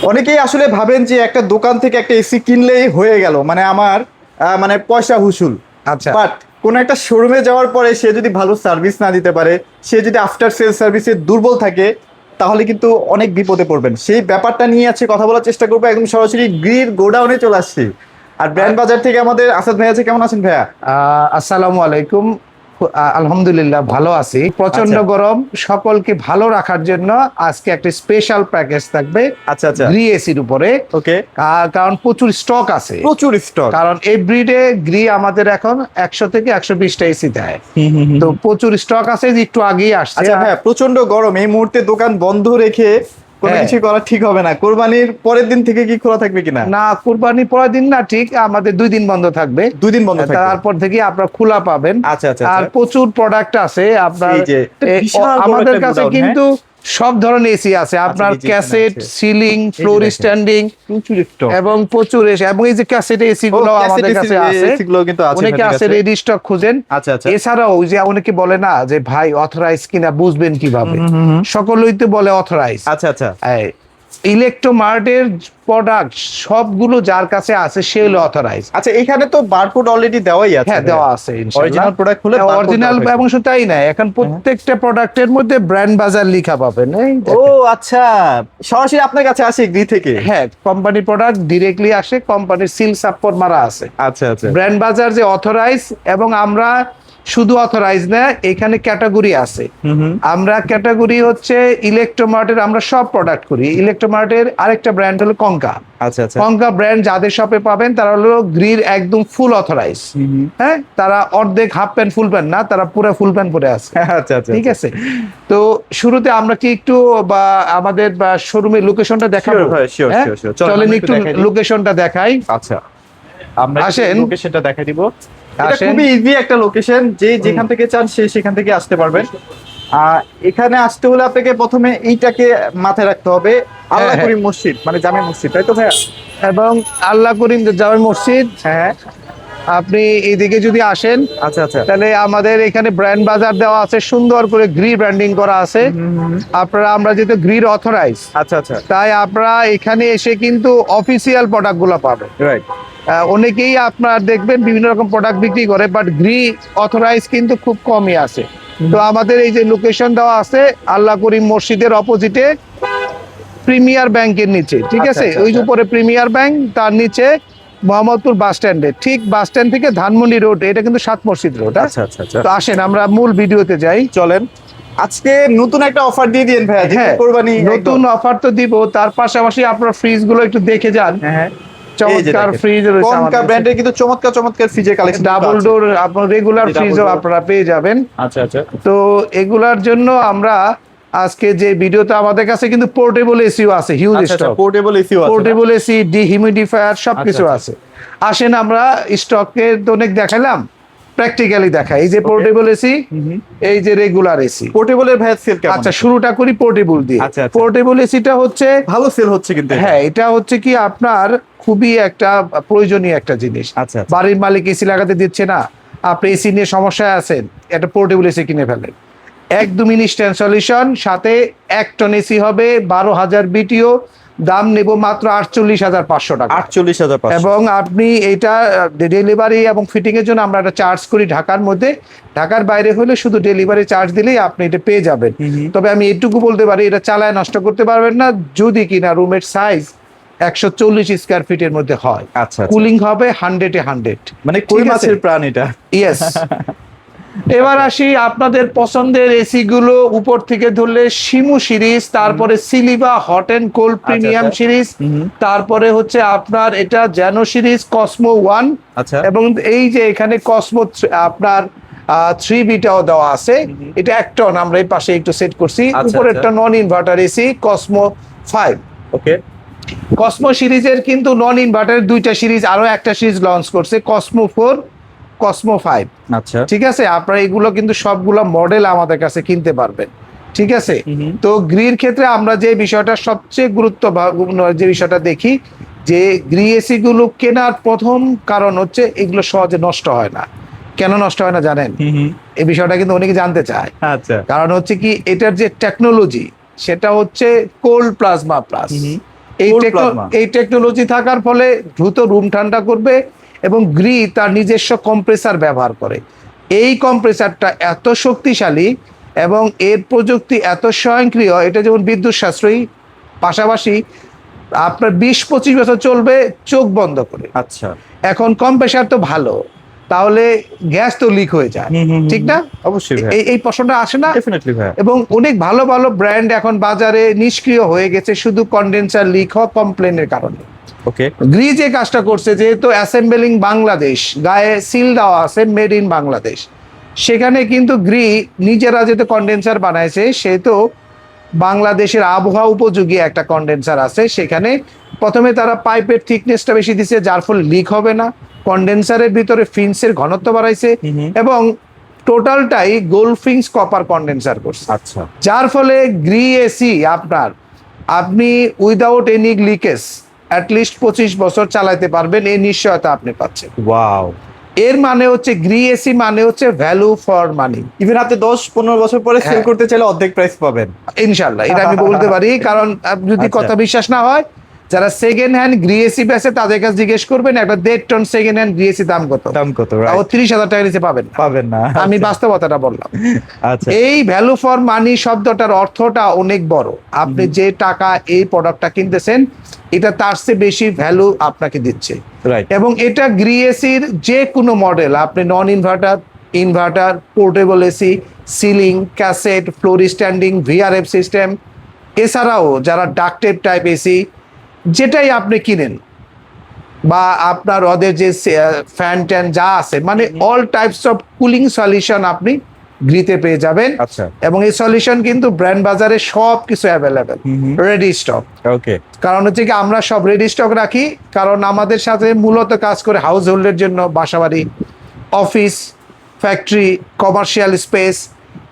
অনেকেই আসলে ভাবেন যে একটা দোকান থেকে একটা এসি কিনলেই হয়ে গেল, মানে আমার মানে পয়সা হুসুল। আচ্ছা। বাট কোন একটা শোরুমে যাওয়ার পরে সে যদি ভালো সার্ভিস না দিতে পারে, সে যদি আফটার সেল সার্ভিসে দুর্বল থাকে, তাহলে কিন্তু অনেক বিপদে পড়বেন। সেই ব্যাপারটা নিয়ে আছে কথা বলার চেষ্টা করবো। একদম সরাসরি গ্রির গোডাউনে চলে আসছি। আর ব্র্যান্ড বাজার থেকে আমাদের আসাদ ভাই আছে। কেমন আছেন ভাইয়া? আসসালামু আলাইকুম। আলহামদুলিল্লাহ ভালো আছি। প্রচন্ড আচ্ছা গরম, সকলকে ভালো রাখার জন্য আজকে একটা স্পেশাল প্যাকেজ থাকবে আচ্ছা আচ্ছা। গ্রি এসির উপরে। ওকে। কারণ প্রচুর স্টক আছে, প্রচুর স্টক। কারণ এভরিডে গ্রি আমাদের এখন 100 থেকে 120টা এসি দেয়, তো প্রচুর স্টক আছে। যে একটু আগেই আসছে। আচ্ছা ভাইয়া, প্রচন্ড গরম, এই মুহূর্তে দোকান বন্ধ রেখে কোনো হ্যাঁ। কিছু করা ঠিক হবে না। কোরবানির পরের দিন থেকে কি খোলা থাকবে কিনা? না, কুরবানি পরের দিন না, ঠিক আমাদের 2 দিন বন্ধ থাকবে। 2 দিন বন্ধ থাকবে। তারপর থেকে আপনারা খোলা পাবেন। আচ্ছা আচ্ছা আর আচ্ছা। প্রচুর প্রোডাক্ট আছে আপনার। এই যে একটা বিশাল বড় আমাদের একটা কাছে গোডাউন, কিন্তু সব ধরনের এসি আছে, আপনার এই যে এখানে ক্যাসেট, আছে। সিলিং, এই যে ফ্লোর দেখেন, স্ট্যান্ডিং প্রচুর স্টক। এবং প্রচুর এসি। এবং এই যে ক্যাসেট এসি গুলো আমাদের কাছে আছে, এগুলো কিন্তু আছে অনেকে ভাইদের আছে কাছে। রেডি স্টক খুঁজেন। আচ্ছা আচ্ছা। এছাড়াও ওই যে অনেকে বলে না যে ভাই অথরাইজ কিনা বুঝবেন কিভাবে, সকলেই তো বলে অথরাইজ। আচ্ছা আচ্ছা। ইলেকট্রোমার্টের প্রোডাক্ট সবগুলো যার কাছে আছে সে হলো অথরাইজ। আচ্ছা, এখানে তো বারকোড অলরেডি দেওয়াই আছে। হ্যাঁ, দেওয়া আছে অরিজিনাল প্রোডাক্ট হলে অরিজিনাল। এবং শুধু তাই না, এখন প্রত্যেকটা প্রোডাক্টের মধ্যে ব্র্যান্ড বাজার লেখা পাবেন। এই ও দেখেন। আচ্ছা, সরাসরি আপনার কাছে আসে গ্রি থেকে? হ্যাঁ, কোম্পানির প্রোডাক্ট ডিরেক্টলি আসে, কোম্পানির সিল সাপোর্ট মারা আছে। আচ্ছা আচ্ছা। ব্র্যান্ড বাজার যে অথরাইজ, এবং আমরা শুধু অথরাইজ না, এখানে ক্যাটাগরি আছে। আমরা ক্যাটাগরি হচ্ছে ইলেকট্রোমার্টের, আমরা সব প্রোডাক্ট করি। ইলেকট্রোমার্টের আরেকটা ব্র্যান্ড হলো কঙ্কা। আচ্ছা আচ্ছা। কঙ্কা ব্র্যান্ড যাদের শপে পাবেন তারা হলো গ্রির একদম ফুল অথরাইজ। হ্যাঁ, তারা অর্ধেক হাফ প্যান্ট ফুল প্যান্ট না, তারা পুরো ফুল প্যান্ট পরে আছে। আচ্ছা আচ্ছা। ঠিক আছে। তো শুরুতে আমরা কি একটু বা আমাদের শোরুমের লোকেশনটা দেখাবো? হ্যাঁ, চলেন একটু লোকেশনটা দেখাই। আচ্ছা, আমরা আসেন, লোকেশনটা দেখাই দিব। এটা আসেন। খুবই ইজি একটা লোকেশন, যে যেখান থেকে চান সে সেখান থেকে আসতে পারবেন। এখানে আসতে হলে আপনাকে প্রথমে এইটাকে মাথায় রাখতে হবে, আল্লাহ করিম মসজিদ, মানে জামে মসজিদ, তাই তো ভাইয়া? এবং আল্লাহ করিম জামে মসজিদ। হ্যাঁ। আপনি এইদিকে যদি আসেন, আচ্ছা আচ্ছা। তাহলে আমাদের এখানে ব্র্যান্ড বাজার দেওয়া আছে, সুন্দর করে গ্রি ব্র্যান্ডিং করা আছে। আপনারা, আমরা যেহেতু গ্রির অথরাইজ, আচ্ছা আচ্ছা। তাই আপনারা এখানে এসে কিন্তু অফিসিয়াল প্রোডাক্ট গুলো পাবেন। রাইট। অনেকেই আপনার দেখবেন বিভিন্ন রকম প্রোডাক্ট বিক্রি করে, বাট গ্রি অথরাইজ কিন্তু খুব কমই আছে। তো আমাদের এই যে লোকেশন দেওয়া আছে, আল্লাহ করিম মসজিদের অপোজিটে প্রিমিয়ার ব্যাংকের নিচে। ঠিক আছে, ওই যে উপরে প্রিমিয়ার ব্যাংক, তার নিচে মোহাম্মদপুর বাস স্ট্যান্ডে, ঠিক বাস স্ট্যান্ড থেকে ধানমন্ডি রোড, এটা কিন্তু 7 মসজিদ রোড। আচ্ছা আচ্ছা আচ্ছা। তো আসেন আমরা মূল ভিডিওতে যাই, চলেন। আজকে নতুন একটা অফার দিয়ে দিন ভাইয়া। হ্যাঁ, কোরবানি নতুন অফার তো দিব, তার পাশাপাশি আপনার ফ্রিজ গুলো একটু দেখে যান। হ্যাঁ। চমৎকার ফ্রিজ রয়েছে কঙ্কা আমাদের ব্র্যান্ডের কিন্তু চমৎকার চমৎকার ফ্রিজের কালেকশন। ডাবল ডোর, আপনার রেগুলার ফ্রিজও আপনারা পেয়ে যাবেন। আচ্ছা আচ্ছা। তো এগুলার জন্য আমরা আজকে যে ভিডিওতে, আমাদের কাছে কিন্তু পোর্টেবল এসিও আছে, হিউজ স্টক। পোর্টেবল এসিও আছে। পোর্টেবল এসি, ডিহিউমিডিফায়ার সবকিছু আছে। আসেন আমরা স্টকে তো অনেক দেখাইলাম, প্র্যাকটিক্যালি দেখাই। এই যে পোর্টেবল এসি, এই যে রেগুলার এসি। পোর্টেবলের ভাইয়া সেল কেমন? আচ্ছা, শুরুটা করি পোর্টেবল দিয়ে। আচ্ছা আচ্ছা। পোর্টেবল এসিটা হচ্ছে ভালো সেল হচ্ছে কিন্তু। হ্যাঁ, এটা হচ্ছে কি আপনার খুবই একটা প্রয়োজনীয় একটা জিনিস। আচ্ছা। বাড়ির মালিক এসি লাগাতে দিচ্ছে না, আপনি এসি নিয়ে সমস্যায় আছেন, একটা পোর্টেবল এসি কিনে ফেলেন, একদম ইনস্ট্যান্ট সলিউশন। সাথে 1 টন এসি হবে, 12,000 বিটিও, দাম নেব মাত্র 48,500 টাকা। 48,500। এবং আপনি এটা ডেলিভারি এবং ফিটিং এর জন্য আমরা একটা চার্জ করি ঢাকার মধ্যে। ঢাকার বাইরে হলে শুধু ডেলিভারি চার্জ দিলেই আপনি এটা পেয়ে যাবেন। তবে আমি এটুকু বলতে পারি, এটা চালায় নষ্ট করতে পারবেন না, যদি কিনা রুমের সাইজ 140 স্কয়ার ফিটের মধ্যে হয়। আচ্ছা। কুলিং হবে 100-এ 100, মানে কই মাছের প্রাণ এটা। ইয়েস। এবার আসি আপনাদের পছন্দের এসি গুলো। উপর থেকে ধরলে শিমু সিরিজ, তারপরে সিলিভা hot and cold premium series, তারপরে হচ্ছে আপনার এটা জ্যানো সিরিজ, কসমো 1। আচ্ছা। এবং এই যে এখানে কসমো আপনার 3 বিটাও দেওয়া আছে। এটা 1 টন আমরা এই পাশে একটু সেট করছি। উপরে একটা নন ইনভার্টার এসি কসমো 5। ওকে। কসমো সিরিজের কিন্তু নন ইনভার্টারের 2টা সিরিজ, আরো একটা সিরিজ লঞ্চ করছে, কসমো 4, কসমো 5। আচ্ছা। ঠিক আছে, আপনারা এগুলো কিন্তু সবগুলো মডেল আমাদের কাছে কিনতে পারবেন। ঠিক আছে। তো গ্রির ক্ষেত্রে আমরা যে বিষয়টা সবচেয়ে গুরুত্বপূর্ণ যে বিষয়টা দেখি, যে গ্রি এসি গুলো কেনার প্রথম কারণ হচ্ছে এগুলো সহজে নষ্ট হয় না। কেন নষ্ট হয় না জানেন? এই বিষয়টা কিন্তু অনেকে জানতে চায়। আচ্ছা। কারণ হচ্ছে কি, এটার যে টেকনোলজি সেটা হচ্ছে cold plasma plus. Cold plasma। এই টেকনোলজি থাকার ফলে দ্রুত রুম ঠান্ডা করবে এবং গ্রি তার নিজস্ব কম্প্রেসার ব্যবহার করে। এই কম্প্রেসারটা এত শক্তিশালী এবং এর প্রযুক্তি এত স্বয়ংক্রিয়, এটা যেমন বিদ্যুৎ সাশ্রয়ী, পাশাপাশি আপনার 20-25 বছর চলবে চোখ বন্ধ করে। আচ্ছা, এখন কম্প্রেসার তো ভালো, তাহলে গ্যাস তো লিক হয়ে যায়, ঠিক না? অবশ্যই ভাই, এই প্রশ্নটা আসে না? ডেফিনেটলি ভাই। এবং অনেক ভালো ভালো ব্র্যান্ড এখন বাজারে নিষ্ক্রিয় হয়ে গেছে শুধু কন্ডেন্সার লিক হওয়া কমপ্লেনের কারণে। ওকে, গ্রি যে কাজটা করছে, যেহেতু অ্যাসেম্বলিং বাংলাদেশ, গায়ে সিল দেওয়া আছে মেড ইন বাংলাদেশ, সেখানে কিন্তু গ্রি নিজেরা যেহেতু কন্ডেন্সার বানাইছে, সেহেতু বাংলাদেশের আবহাওয়া উপযোগী একটা কন্ডেন্সার আছে। সেখানে প্রথমে তারা পাইপের থিকনেসটা বেশি দিছে, যার ফলে লিক হবে না। কন্ডেন্সারের ভিতরে ফিন্সের ঘনত্ব বাড়াইছে এবং টোটালটাই গোল্ডফিংস কপার কন্ডেন্সার করছে, আচ্ছা, যার ফলে গ্রি এসি আপনি উইদাউট এনি লিকেজ অ্যাটলিস্ট 25 বছর চালাতে পারবেন, এই নিশ্চয়তা আপনি পাচ্ছেন। ওয়াও। এর মানে হচ্ছে গ্রি এসি মানে হচ্ছে ভ্যালু ফর মানি। ইভেন আপনি 10-15 বছর পরে সেল হ্যাঁ। করতে চাইলে অর্ধেক প্রাইস পাবেন। ইনশাল্লাহ এটা আমি বলতে পারি, কারণ যদি আচ্ছা। কথা বিশ্বাস না হয়, যারা সেকেন্ড হ্যান্ড গ্রিএসি বেচে তাদের কাছে জিজ্ঞেস করবেন একটা 1.5 টন সেকেন্ড হ্যান্ড গ্রিএসি দাম কত। দাম কত? তাও রাইট, 30,000 টাকা নিচে পাবেন না। পাবেন না। আমি বাস্তবতাটা বললাম। আচ্ছা, এই ভ্যালু ফর মানি শব্দটার অর্থটা অনেক বড়। আপনি যে টাকা এই প্রোডাক্টটা কিনতেছেন, এটা তার চেয়ে বেশি ভ্যালু আপনাকে দিচ্ছে। রাইট, এবং এটা গ্রিএসির যে কোনো মডেল, আপনি নন inverter, inverter, portable AC, ceiling, cassette, floor standing, VRF system, এছাড়াও যারা ডাক্টেড টাইপ এসি, যেটাই আপনি কিনেন বা আপনার ওদের যে ফ্যান ট্যান যা আছে, মানে all types of cooling solution আপনি গ্রিতে পেয়ে যাবেন। আচ্ছা, এবং এই সলিউশন কিন্তু ব্র্যান্ড বাজারে সব কিছু অ্যাভেলেবেল, রেডি স্টক। ওকে, কারণ হচ্ছে কি, আমরা সব রেডি স্টক রাখি, কারণ আমাদের সাথে মূলত কাজ করে হাউস হোল্ডের জন্য বাসাবাড়ি, অফিস, ফ্যাক্টরি, কমার্শিয়াল স্পেস,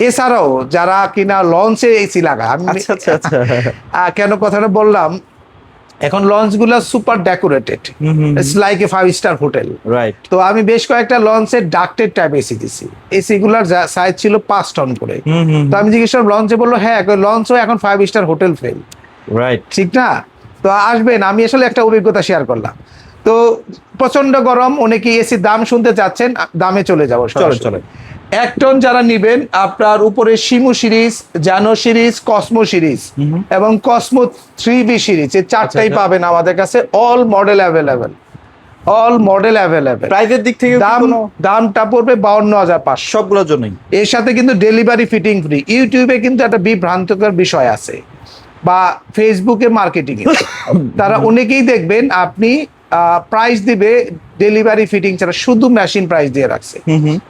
এছাড়াও যারা কিনা লঞ্চে এসি লাগায়। আমি আচ্ছা, আচ্ছা, আচ্ছা, কেন কথাটা বললাম, এখন লঞ্চগুলো super decorated, it's like a 5 star hotel. Right, তো আমি বেশ কয়েকটা লঞ্চের ডাক্টেড টাইপ এসি দিছি, এসি গুলার সাইজ ছিল 5 টন করে। তো আমি জিজ্ঞেস করলাম, লঞ্চে বললো হ্যাঁ, লঞ্চও এখন 5 স্টার হোটেল ফেল, রাইট, ঠিক না? তো আসবেন, আমি আসলে একটা অভিজ্ঞতা শেয়ার করলাম। তো প্রচন্ড গরম, অনেকেই এসি দাম শুনতে চাচ্ছেন, দামে চলে যাবো। চলো চলো। 1 টন যারা নিবেন, আপনার উপরে শিমু সিরিজ, জানো সিরিজ, কসমো সিরিজ এবং কসমো 3B সিরিজ, এই চারটাই আচ্ছা। পাবেন আমাদের কাছে। All model available, all model available. প্রাইসের দিক থেকে দামটা পড়বে 52,500 সবগুলোর জন্যই। এর সাথে কিন্তু ডেলিভারি ফিটিং ফ্রি। ইউটিউবে কিন্তু একটা বিভ্রান্তকর বিষয় আছে, বা ফেসবুকে মার্কেটিং তারা অনেকেই দেখবেন আপনি প্রাইস দিবে ডেলিভারি ফিটিং ছাড়া, শুধু মেশিন প্রাইস দিয়ে রাখছে।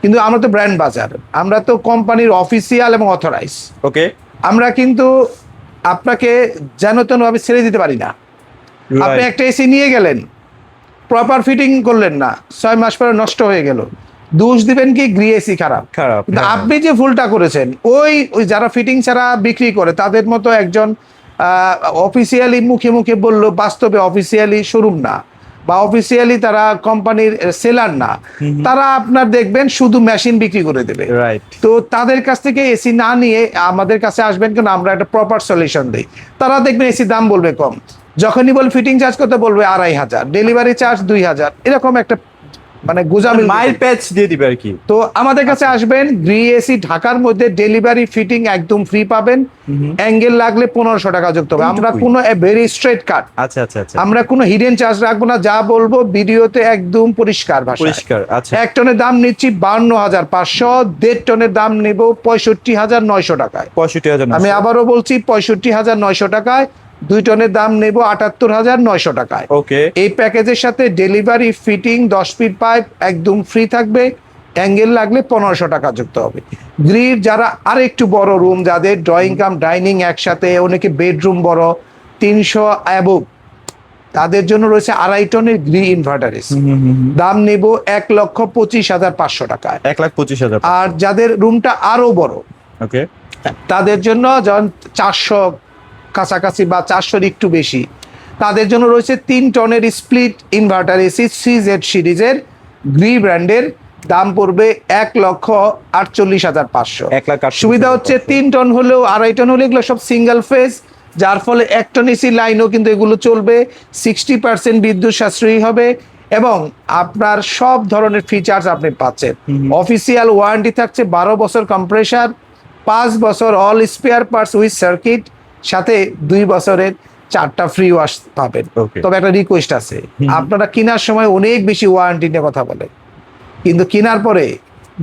কিন্তু আমরা তো ব্র্যান্ড বাজার, আমরা তো কোম্পানির অফিসিয়াল এবং অথরাইজ। ওকে, আমরা কিন্তু আপনাকে যেন তেন ভাবে ছেড়ে দিতে পারি না। আপনি একটা এসি নিয়ে গেলেন, প্রপার ফিটিং করলেন না, 6 মাস পরে নষ্ট হয়ে গেল, দোষ দিবেন কি গ্রিএসি খারাপ? খারাপ। কিন্তু আপনি যে ভুলটা করেছেন, ওই যারা ফিটিং ছাড়া বিক্রি করে তাদের মতো একজন অফিসিয়ালি মুখে মুখে বললো, বাস্তবে অফিসিয়ালি শোরুম না বা অফিসিয়ালি তারা কোম্পানির সেলার না, তারা আপনার দেখবেন শুধু মেশিন বিক্রি করে দেবে। রাইট, তো তাদের কাছ থেকে এসি না নিয়ে আমাদের কাছে আসবেন, কেন আমরা একটা প্রপার সলিউশন দিই। তারা দেখবেন এসি দাম বলবে কম, যখনই বল ফিটিং চার্জ করতে বলবে 2,500, ডেলিভারি চার্জ 2,000, এরকম একটা মানে গুজামিল মাইল প্যাচ দিয়ে দিবে আর কি। তো আমাদের কাছে আসবেন, গ্রিএসি ঢাকার মধ্যে ডেলিভারি ফিটিং একদম ফ্রি পাবেন, অ্যাঙ্গেল লাগলে 1500 টাকা যুক্ত হবে। আমরা কোনো ভেরি স্ট্রেট কাট, আচ্ছা, আচ্ছা, আচ্ছা, আমরা কোনো হিডেন চার্জ রাখবো না, যা বলবো ভিডিওতে একদম পরিষ্কার ভাষায়। পরিষ্কার। আচ্ছা, 1 টনের দাম নিচ্ছি 52,500, 1.5 টনের দাম নেব 65,900 টাকায়। 65,000। আমি আবারও বলছি 65,900 টাকায়। 2 টনের দাম নেব 78,900 টাকায়। ওকে, এই প্যাকেজের সাথে ডেলিভারি ফিটিং 10 ফিট পাইপ একদম ফ্রি থাকবে, অ্যাঙ্গেল লাগলে 1500 টাকা যুক্ত হবে। গ্রিড যারা আর একটু বড় রুম, যাদের ড্রয়িং কাম ডাইনিং একসাথে, অনেকে বেডরুম বড় 300 অ্যাবভ, তাদের জন্য রয়েছে 2.5 টনের গ্রি ইনভার্টার এসি, দাম নেব 1,25,500 টাকায়। 1,25,000। আর যাদের রুমটা আরো বড়, ওকে, তাদের জন্য যেমন 400 কাছাকাছি বা 400 একটু বেশি, তাদের জন্য রয়েছে 3 টনের স্প্লিট ইনভার্টার এসি CZ সিরিজের, গ্রি ব্র্যান্ডের, দাম পড়বে 1,48,500। 1,48,500। সুবিধা হচ্ছে 3 টন হলেও 2.5 টন হলে এগুলো সব সিঙ্গেল ফেজ, যার ফলে এক টন এসি লাইনও কিন্তু এগুলো চলবে, 60% বিদ্যুৎ সাশ্রয়ী হবে এবং আপনার সব ধরনের ফিচার্স আপনি পাচ্ছেন। অফিসিয়াল ওয়ারেন্টি থাকছে 12 বছর কম্প্রেসার, 5 বছর all spare parts with circuit, সাথে 2 বছরের 4টা ফ্রি ওয়াশ পাবেন। Okay. তবে একটা রিকোয়েস্ট আছে, আপনারা কেনার সময় অনেক বেশি ওয়ারেন্টি নিয়ে কথা বলেন, কিন্তু কেনার পরে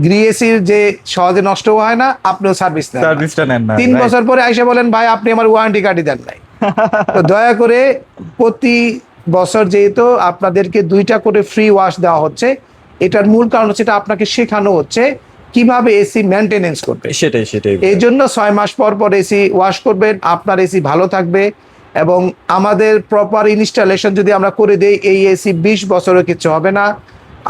গ্রিএসির যে সহজে নষ্ট হয় না, আপনিও সার্ভিসটা নেন না 3 বছর পরে আইসা বলেন ভাই আপনি আমার ওয়ারেন্টি কার্ডই দেন নাই। তো দয়া করে প্রতি বছর যেহেতু আপনাদেরকে 2টা করে ফ্রি ওয়াশ দেওয়া হচ্ছে, এটার মূল কারণ হচ্ছে এটা আপনাকে শেখানো হচ্ছে কিভাবে এসি মেনটেনেন্স করবে। সেটাই এই জন্য 6 মাস পর পর এসি ওয়াশ করবেন, আপনার এসি ভালো থাকবে। এবং আমাদের প্রপার ইনস্টলেশন যদি আমরা করে দেই, এই এসি 20 বছরও কিছু হবে না।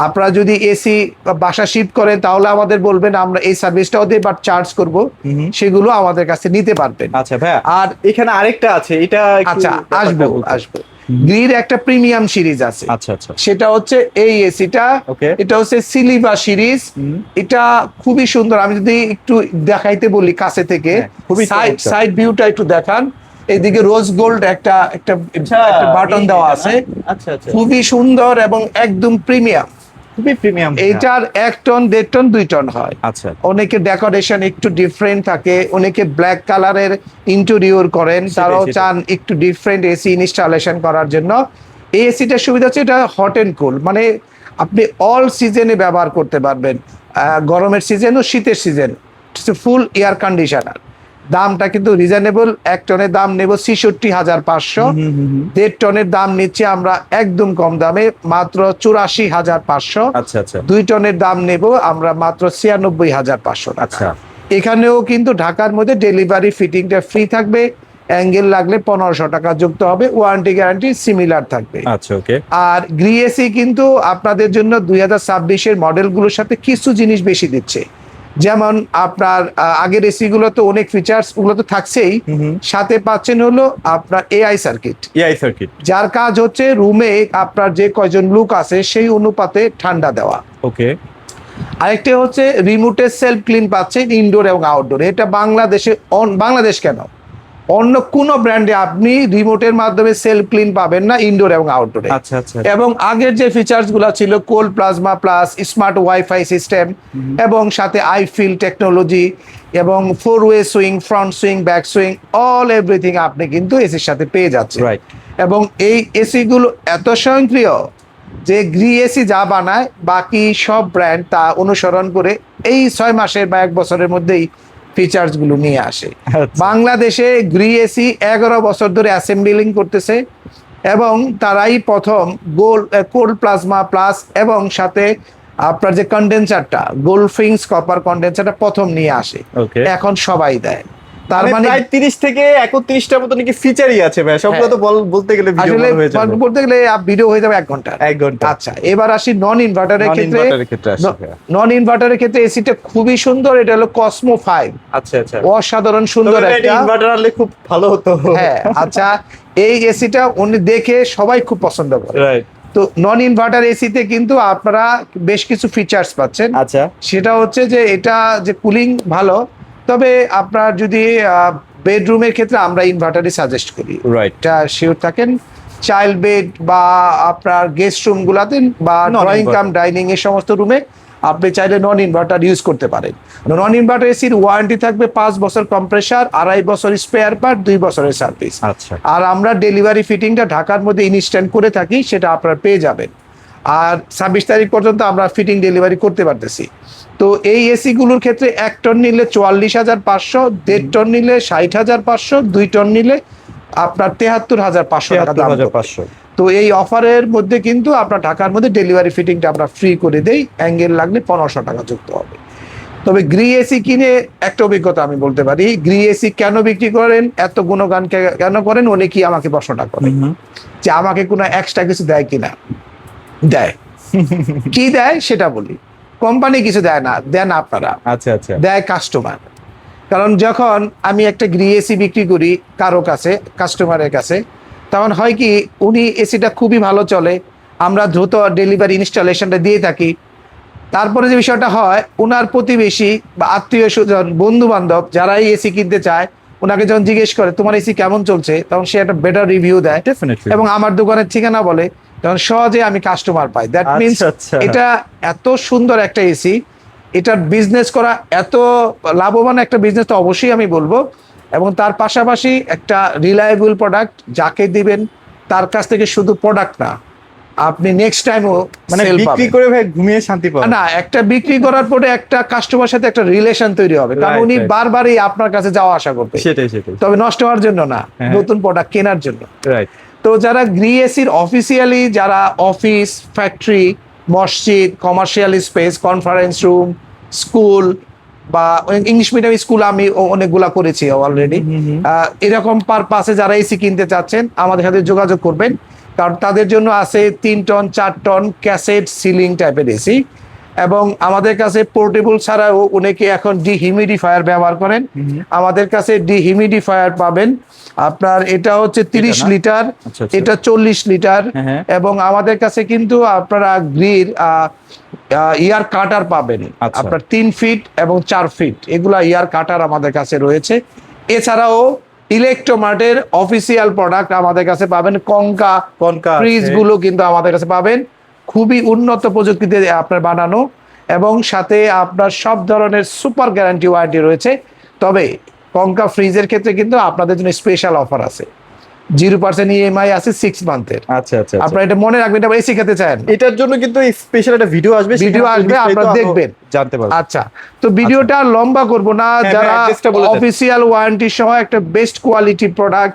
আপনারা যদি এসি বাসা শিফট করেন তাহলে আমাদের বলবেন, আমরা এই সার্ভিসটাও দিয়ে বাট চার্জ করব, সেগুলো আমাদের কাছে নিতে পারবেন। আচ্ছা ভাই, আর এখানে আরেকটা আছে, এটা আচ্ছা আসবো গ্রির একটা প্রিমিয়াম সিরিজ আছে। আচ্ছা সেটা হচ্ছে এই এসিটা, Okay. এটা হচ্ছে সিলিভার সিরিজ। এটা খুবই সুন্দর, আমি যদি একটু দেখাইতে বলি কাছে থেকে, খুবই চমৎকার। সাইড ভিউটা একটু দেখান। এইদিকে রোজ গোল্ড একটা বাটন দেওয়া আছে, আচ্ছা খুবই সুন্দর এবং একদম প্রিমিয়াম। খুবই প্রিমিয়াম। এইটার 1 টন 1.5 টন 2 টন হয়। আচ্ছা অনেকে ডেকোরেশন একটু ডিফারেন্ট থাকে, অনেকে ব্ল্যাক কালারের ইন্টেরিয়র করেন, তারাও চান একটু ডিফারেন্ট এসি ইনস্টলেশন করার জন্য। এই এসিটার সুবিধা হচ্ছে এটা হট এন্ড কুল, মানে আপনি অল সিজনে ব্যবহার করতে পারবেন, গরমের সিজন ও শীতের সিজন। ফুল এয়ার কন্ডিশনার। দামটা কিন্তু রিজনেবল, 1 টনের দাম নেব 66,500, 1.5 টনের দাম নিচ্ছে আমরা একদম কম দামে মাত্র 84,500। আচ্ছা 2 টনের দাম নেব আমরা মাত্র 96,500 টাকা। আচ্ছা। এখানেও কিন্তু ঢাকার মধ্যে ডেলিভারি ফিটিংটা ফ্রি থাকবে, অ্যাঙ্গেল লাগলে 1500 টাকা যুক্ত হবে, ওয়ারেন্টি গ্যারান্টি সিমিলার থাকবে। আচ্ছা ওকে। আর গ্রিএসি কিন্তু আপনাদের জন্য 2026-এর মডেলগুলোর সাথে কিছু জিনিস বেশি দিচ্ছে, যেমন আপনার আগের এসি গুলো তো অনেক ফিচার্স ওগুলো তো থাকছেই, সাথে পাচ্ছেন হলো আপনার এআই সার্কিট, যার কাজ হচ্ছে রুমে আপনার যে কয়জন লোক আছে সেই অনুপাতে ঠান্ডা দেওয়া। ওকে। আরেকটা হচ্ছে রিমোটের সেলফ ক্লিন পাচ্ছেন ইনডোর এবং আউটডোর। এটা বাংলাদেশে, বাংলাদেশ কেন, অন্য কোনো ব্র্যান্ডে আপনি রিমোটের মাধ্যমে সেলফ ক্লিন পাবেন না ইনডোর এবং আউটডোরে। আচ্ছা এবং আগের যে ফিচার্স গুলো ছিল cold plasma plus smart WiFi system এবং সাথে আইফিল টেকনোলজি এবং 4-ওয়ে swing, front swing, back swing, all everything আপনি কিন্তু এসির সাথে পেয়ে যাচ্ছেন। রাইট। এবং এই এসি গুলো এত স্বয়ংক্রিয় যে গ্রিএসি যা বানায় বাকি সব ব্র্যান্ড তা অনুসরণ করে এই 6 মাসের বা 1 বছরের মধ্যেই ফিচার্স গুলো নিয়ে আসে। বাংলাদেশে গ্রিএসি 11 বছর ধরে অ্যাসেম্বলিং করতেছে এবং তারাই প্রথম কোল্ড প্লাজমা প্লাস এবং সাথে আপনার যে কন্ডেন্সারটা গোল্ডফিংস কপার কন্ডেন্সারটা প্রথম নিয়ে আসে। এখন সবাই দেয়, তার মানে প্রায় 30 থেকে 31টার মতো নাকি ফিচারই আছে ভাই, সবগুলো তো বলতে গেলে ভিডিও আসলে হয়ে যাবে, বলতে গেলে ভিডিও হয়ে যাবে 1 ঘন্টা। আচ্ছা, এবার আসি নন ইনভার্টারের ক্ষেত্রে। নন ইনভার্টারের ক্ষেত্রে এসিটা খুবই সুন্দর, এটা হলো কসমো 5। আচ্ছা অসাধারণ সুন্দর একটা ইনভার্টার আনলে খুব ভালো হতো। হ্যাঁ, আচ্ছা, এই এসিটা উনি দেখে সবাই খুব পছন্দ করে। রাইট। তো নন ইনভার্টার এসিতে কিন্তু আপনারা বেশ কিছু ফিচার্স পাচ্ছেন। আচ্ছা। সেটা হচ্ছে যে এটা যে কুলিং ভালো, তবে আপনার যদি বেডরুমের ক্ষেত্রে আমরা ইনভার্টারই সাজেস্ট করি। রাইট। এটা শিওর থাকেন, চাইল্ড বেড বা আপনার গেস্ট রুম গুলাতে বা ড্রয়িং কাম ডাইনিং এর সমস্ত রুমে আপনি চাইলে নন ইনভার্টার ইউজ করতে পারেন। নন ইনভার্টার এসির ওয়ারেন্টি থাকবে 5 বছর কম্প্রেসার, 2.5 বছর স্পেয়ার পার্ট, 2 বছরের সার্ভিস। আচ্ছা। আর আমরা ডেলিভারি ফিটিংটা ঢাকার মধ্যে ইনস্ট্যান্ট করে থাকি, সেটা আপনারা পেয়ে যাবেন। আর 26 তারিখ পর্যন্ত আমরা ফিটিং ডেলিভারি করতে পারতেছি। তো এই এসি গুলোর ক্ষেত্রে 1 টন নিলে 44,500, 1.5 টন নিলে 60,500, 2 টন নিলে আপনার 73,500 টাকা দাম পড়বে। তো এই অফারের মধ্যে কিন্তু আপনার ঢাকার মধ্যে ডেলিভারি ফিটিংটা আমরা ফ্রি করে দেই, অ্যাঙ্গেল লাগলে 1500 টাকা যুক্ত হবে। তবে গ্রিএসি কিনে একটা অভিজ্ঞতা আমি বলতে পারি, গ্রিএসি কেন বিক্রি করেন, এত গুণগান কেন করেন, অনেকেই আমাকে প্রশ্নটা করেন যে আমাকে কোনো এক্সট্রা কিছু দেয় কিনা। দেয়। কি দেয় সেটা বলি। কোম্পানি কিছু দেয় না, দেন আপনারা। আচ্ছা। দেয় কাস্টমার। কারণ যখন আমি একটা গ্রিএসি বিক্রি করি কারো কাছে, কাস্টমারের কাছে, তখন হয় কি উনি এসিটা খুবই ভালো চলে, আমরা দ্রুত ডেলিভারি ইনস্টলেশনটা দিয়ে থাকি। তারপরে যে বিষয়টা হয়, ওনার প্রতিবেশী বা আত্মীয় স্বজন, বন্ধু বান্ধব যারা এই এসি কিনতে চায়, ওনাকে যখন জিজ্ঞেস করে তোমার এসি কেমন চলছে, তখন সে একটা বেটার রিভিউ দেয় ডেফিনেটলি। এবং আমার দোকানের ঠিকানা বলে, তখন সহজে আমি কাস্টমার পাই। দ্যাট আচ্ছা, মিনস আচ্ছা। এটা এত সুন্দর একটা এসি, এটার বিজনেস করা এত লাভবান একটা বিজনেস তো অবশ্যই আমি বলবো। এবং তার পাশাপাশি একটা রিলায়েবল প্রোডাক্ট, যাকে দিবেন তার কাছ থেকে শুধু প্রোডাক্ট না, আপনি নেক্সট টাইমও মানে সেল বিক্রি পাবেন। করে ভাই ঘুমিয়ে শান্তি পাবেন। না, একটা বিক্রি করার পরে একটা কাস্টমার সাথে একটা রিলেশন তৈরি হবে, কারণ Right, উনি right. বারবারই আপনার কাছে যাওয়া আসা করবে। সেটাই সেটাই। তবে নষ্ট হওয়ার জন্য না, হ্যাঁ। নতুন প্রোডাক্ট কেনার জন্য। রাইট। তো যারা গ্রি এসির অফিসিয়ালি, যারা অফিস, ফ্যাক্টরি, মসজিদ, commercial space, conference room, school বা ইংলিশ মিডিয়াম স্কুল আমি অনেকগুলা করেছি অলরেডি, এরকম পারপাসে যারা এসি কিনতে চাচ্ছেন আমাদের সাথে যোগাযোগ করবেন, কারণ তাদের জন্য আছে 3 টন 4 টন ক্যাসেট সিলিং টাইপের এসি। এবং আমাদের কাছে পোর্টেবল ছাড়াও অনেকে এখন ডিহিউমিডিফায়ার ব্যবহার করেন। আমাদের কাছে ডিহিউমিডিফায়ার পাবেন আপনার, এটা হচ্ছে 30 এটা না? লিটার, আচ্ছা, আচ্ছা। এটা 40 লিটার। হ্যাঁ, হ্যাঁ। এবং আমাদের কাছে কিন্তু আপনারা গ্রির ইয়ার কাটার পাবেন, আচ্ছা। আপনার 3 ফিট এবং 4 ফিট, এগুলা ইয়ার কাটার আমাদের কাছে রয়েছে। এছাড়াও ইলেকট্রোমার্টের অফিসিয়াল প্রোডাক্ট আমাদের কাছে পাবেন, কনকা আছে। ফ্রিজ গুলো কিন্তু আমাদের কাছে পাবেন, খুবই উন্নত প্রযুক্তিতে আপনার বানানো, এবং সাথে আপনার সব ধরনের সুপার গ্যারান্টি ওয়ারেন্টি রয়েছে। তবে কনকা ফ্রিজের ক্ষেত্রে কিন্তু আপনাদের জন্য স্পেশাল অফার আছে, 0% ইএমআই আছে 6 মান্থের। আচ্ছা আচ্ছা। আপনারা এটা মনে রাখবেন, এটা এসি খেতে চান, এটার জন্য কিন্তু স্পেশাল একটা ভিডিও আসবে, ভিডিও সেখানে আসবে, বিস্তারিত আপনারা আরো দেখবেন। জানতে পারবেন। আচ্ছা, তো ভিডিওটা আর লম্বা করব না। হ্যাঁ, যারা হ্যাঁ, address টা বলে দেন। অফিসিয়াল ওয়ারেন্টি সহ একটা বেস্ট কোয়ালিটি প্রোডাক্ট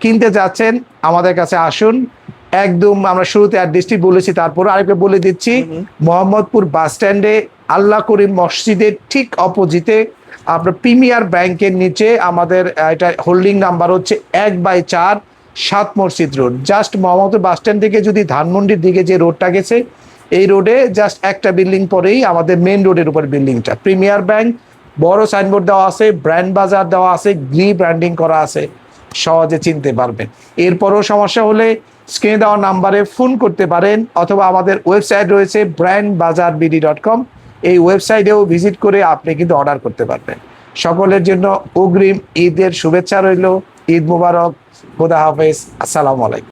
কিনতে যাচ্ছেন, আমাদের কাছে আসুন। একদম আমরা শুরুতে অ্যাড্রেসটি বলেছি, তারপরে আরেকবার বলে দিচ্ছি, মোহাম্মদপুর বাস স্ট্যান্ডে আল্লাহ করিম মসজিদের ঠিক অপোজিটে, আপনার প্রিমিয়ার ব্যাংকের নিচে আমাদের এটা হোল্ডিং নাম্বার হচ্ছে 1/4 7 মসজিদ road. Just Mohammadpur bus stand থেকে যদি ধানমন্ডির দিকে যে রোডটা গেছে, এই রোডে জাস্ট একটা বিল্ডিং পরেই আমাদের মেন রোডের উপর বিল্ডিংটা, প্রিমিয়ার ব্যাংক, বড় সাইনবোর্ড দেওয়া আছে, ব্র্যান্ড বাজার দেওয়া আছে, গ্রি ব্র্যান্ডিং করা আছে, সহজে চিনতে পারবেন। এরপরও সমস্যা হলে স্ক্রিনে দেওয়া নাম্বারে ফোন করতে পারেন, অথবা আমাদের ওয়েবসাইট রয়েছে brandbazarbd.com, এই ওয়েবসাইটেও ভিজিট করে আপনি কিন্তু অর্ডার করতে পারবেন। সকলের জন্য অগ্রিম ঈদের শুভেচ্ছা রইল। ঈদ মুবারক, খোদা হাফেজ, আসসালামু আলাইকুম।